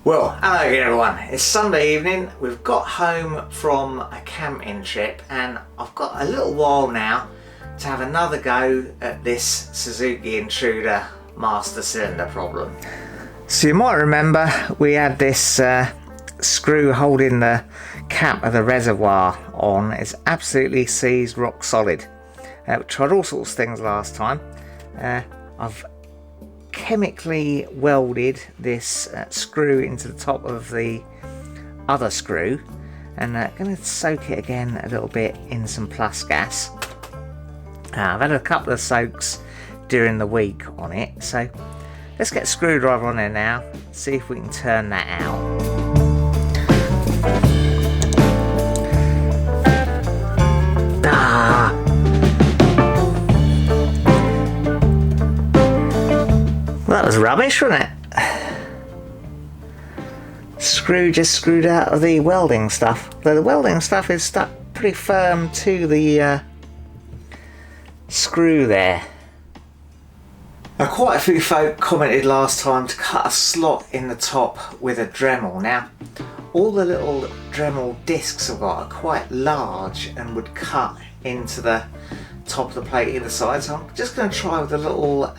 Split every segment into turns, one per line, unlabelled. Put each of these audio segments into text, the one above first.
Well, hello again everyone, it's Sunday evening. We've got home from a camping trip and I've got a little while now to have another go at this Suzuki Intruder master cylinder problem. So you might remember we had this screw holding the cap of the reservoir on. It's absolutely seized rock solid. We tried all sorts of things last time. I've chemically welded this screw into the top of the other screw and going to soak it again a little bit in some plus gas. I've had a couple of soaks during the week on it, so let's get a screwdriver on there now, see if we can turn that out. Well, that was rubbish, wasn't it? Screw just screwed out of the welding stuff. Though the welding stuff is stuck pretty firm to the screw there. Now, quite a few folk commented last time to cut a slot in the top with a Dremel. Now, all the little Dremel discs I've got are quite large and would cut into the top of the plate either side. So I'm just going to try with a little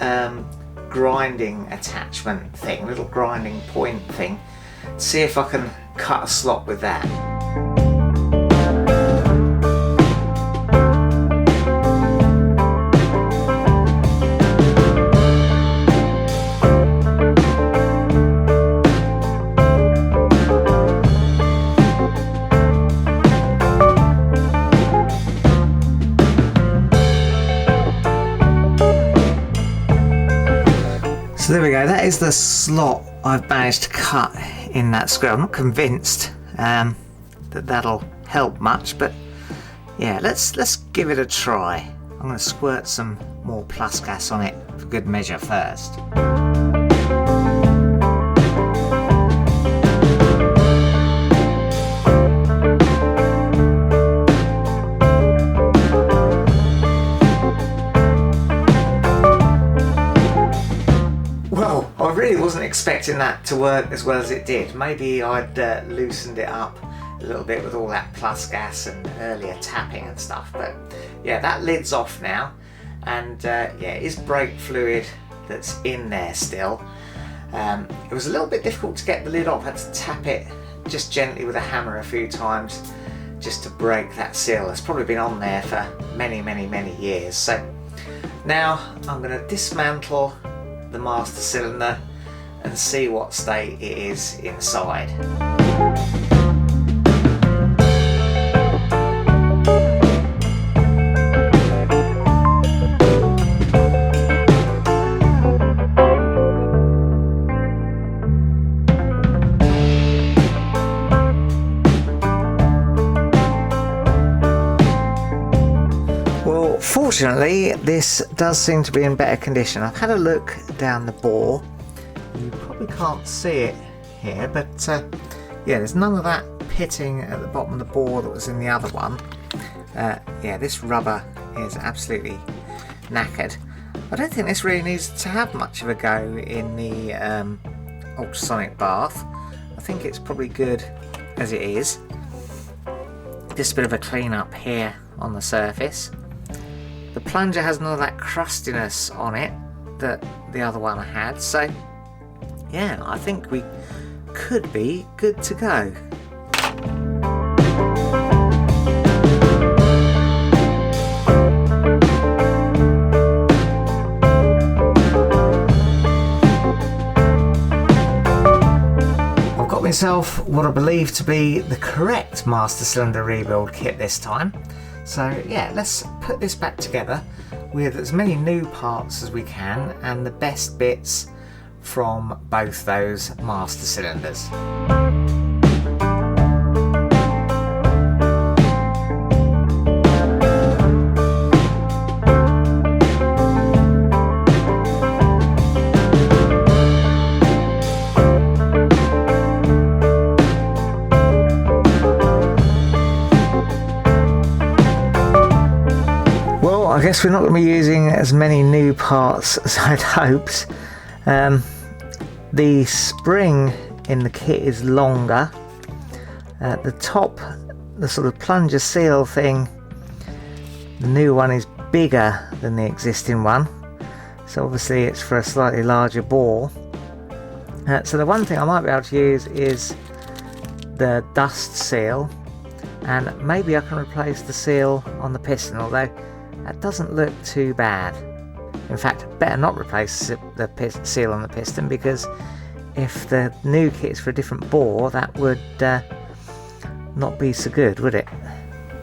grinding attachment thing, little grinding point thing, see if I can cut a slot with that. So there we go, that is the slot I've managed to cut in that screw. I'm not convinced that that'll help much, but yeah, let's give it a try. I'm going to squirt some more plus gas on it for good measure first. I really wasn't expecting that to work as well as it did. Maybe I'd loosened it up a little bit with all that plus gas and earlier tapping and stuff, but yeah, that lid's off now, and yeah, it is brake fluid that's in there still. It was a little bit difficult to get the lid off. I had to tap it just gently with a hammer a few times just to break that seal. It's probably been on there for many years. So now I'm going to dismantle the master cylinder and see what state it is inside. Well, fortunately this does seem to be in better condition. I've had a look down the bore. You probably can't see it here, but yeah, there's none of that pitting at the bottom of the bore that was in the other one. Yeah, this rubber is absolutely knackered. I don't think this really needs to have much of a go in the ultrasonic bath. I think it's probably good as it is. Just a bit of a clean up here on the surface. The plunger has none of that crustiness on it that the other one had, so yeah, I think we could be good to go. I've got myself what I believe to be the correct master cylinder rebuild kit this time. So yeah, let's put this back together with as many new parts as we can and the best bits from both those master cylinders. Well, I guess we're not going to be using as many new parts as I'd hoped. The spring in the kit is longer. The top, the sort of plunger seal thing, the new one is bigger than the existing one, so obviously it's for a slightly larger bore. So the one thing I might be able to use is the dust seal, and maybe I can replace the seal on the piston, although that doesn't look too bad. In fact, better not replace the seal on the piston, because if the new kit is for a different bore, that would not be so good, would it?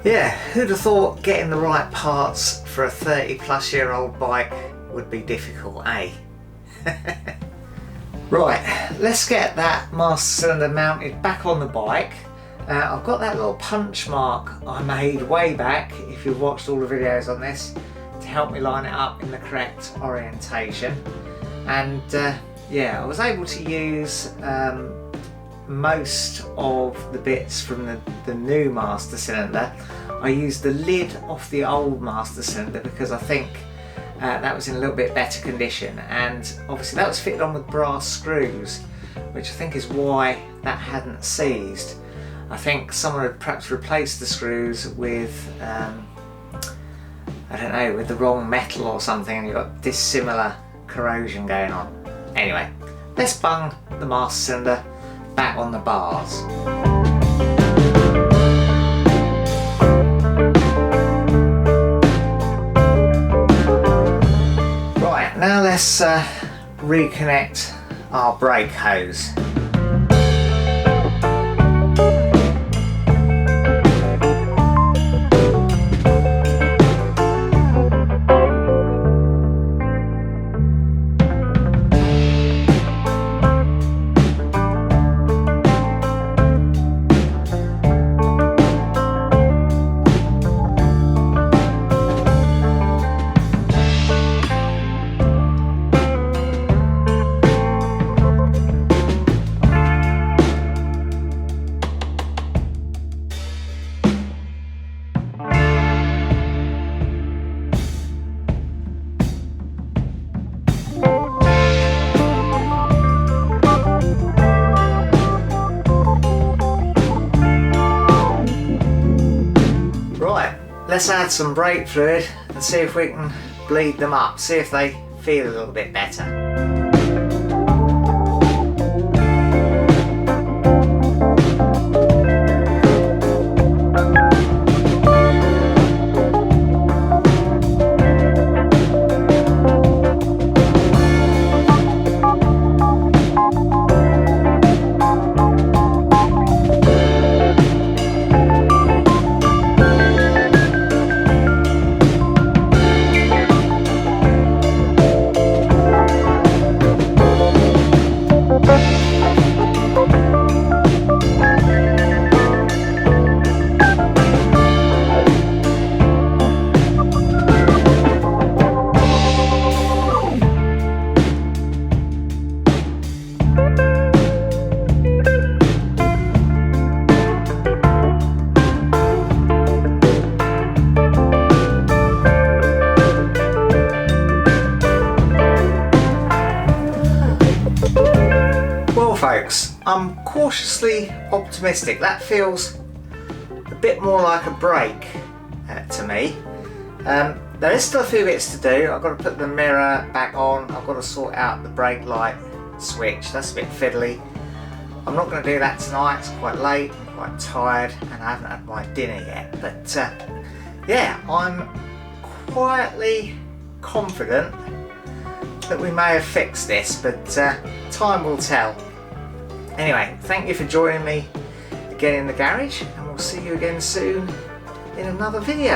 Yeah, who'd have thought getting the right parts for a 30-plus-year-old bike would be difficult, eh? Right, let's get that master cylinder mounted back on the bike. I've got that little punch mark I made way back, if you've watched all the videos on this, to help me line it up in the correct orientation. And yeah, I was able to use most of the bits from the new master cylinder. I used the lid off the old master cylinder because I think that was in a little bit better condition, and obviously that was fitted on with brass screws, which I think is why that hadn't seized. I think someone had perhaps replaced the screws with I don't know, with the wrong metal or something, and you've got dissimilar corrosion going on. Anyway, let's bung the master cylinder back on the bars. Right, now let's reconnect our brake hose. Let's add some brake fluid and see if we can bleed them up, see if they feel a little bit better. Folks, I'm cautiously optimistic. That feels a bit more like a brake to me. There is still a few bits to do. I've got to put the mirror back on. I've got to sort out the brake light switch. That's a bit fiddly. I'm not going to do that tonight. It's quite late, I'm quite tired, and I haven't had my dinner yet. But yeah, I'm quietly confident that we may have fixed this, but time will tell. Anyway, thank you for joining me again in the garage, and we'll see you again soon in another video.